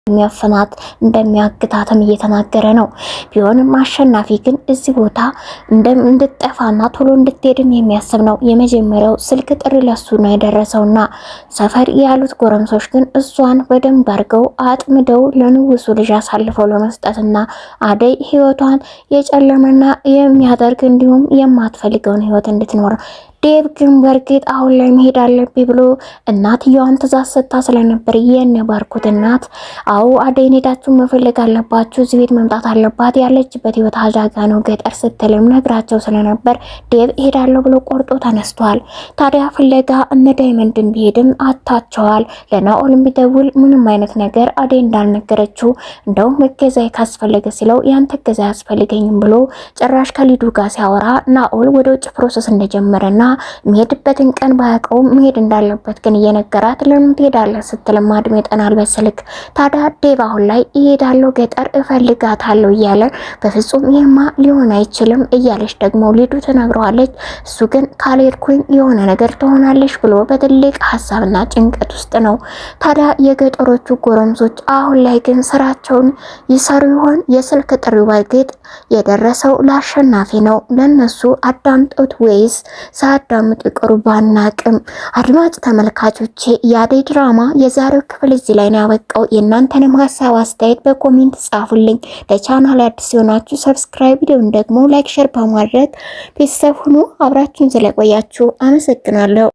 የሚያፈናት እንደሚያግታትም እየተናገረ ነው። ቢሆንም አሸናፊ ግን እዚህ ቦታ እንድትጠፋና ቶሎ እንድትሄድም የሚያስብ ነው። የመጀመሪያው ስልክ ጥሪ ለሱ ነው የደረሰውና ሰፈር ያሉት ጎረምሶች ግን እሷን በደንብ አድርገው አጥምደው ለንጉሱ ልጅ አሳልፈው ለመስጠትና አደይ ህይወቷን የጨለመና የሚያደርግ እንዲሁም የማትፈልገውን ህይወት እንድትኖር ዴቭ ግን በርግጥ አሁን ላይ መሄድ አለብኝ ብሎ እናትየዋን ትእዛዝ ሰጥታ ስለነበር የነባርኩት እናት አው አደይን ሄዳችሁ መፈለግ አለባችሁ፣ እዚህ ቤት መምጣት አለባት፣ ያለችበት ህይወት አጃጋ ነው ገጠር ስትልም ነግራቸው ስለነበር ዴቭ ሄዳለሁ ብሎ ቆርጦ ተነስቷል። ታዲያ ፍለጋ እነ ዳይመንድን ቢሄድም አታቸዋል። ለናኦልም ቢደውል ምንም አይነት ነገር አደይ እንዳልነገረችው እንደውም እገዛ ካስፈለገ ሲለው ያንተ እገዛ ያስፈልገኝም ብሎ ጭራሽ ከሊዱ ጋር ሲያወራ ናኦል ወደ ውጭ ፕሮሰስ እንደጀመረና መሄድበትን ቀን ባያውቀው መሄድ እንዳለበት ግን እየነገራት ለምን ትሄዳለህ ስትልም አድሜጠናል በስልክ። ታዲያ ዴቭ አሁን ላይ እሄዳለሁ ገጠር እፈልጋታለሁ እያለ በፍጹም ይሄማ ሊሆን አይችልም እያለች ደግሞ ሊዱ ትነግረዋለች። እሱ ግን ካልሄድኩኝ የሆነ ነገር ትሆናለች ብሎ በትልቅ ሀሳብና ጭንቀት ውስጥ ነው። ታዲያ የገጠሮቹ ጎረምሶች አሁን ላይ ግን ስራቸውን ይሰሩ ይሆን? የስልክ ጥሪው በርግጥ የደረሰው ለአሸናፊ ነው። ለነሱ አዳምጡት ወይስ ሳዳምጡ ይቀሩ ባናቅም። አድማጭ ተመልካቾቼ የአደይ ድራማ የዛሬው ክፍል እዚህ ላይ ነው ያበቃው። የእናንተንም ሀሳብ አስተያየት በኮሜንት ጻፉልኝ። ለቻናሌ አዲስ ሆናችሁ ሰብስክራይብ፣ ቪዲዮን ደግሞ ላይክ፣ ሼር በማድረግ ቤተሰብ ሁኑ። አብራችሁን ስለቆያችሁ አመሰግናለሁ።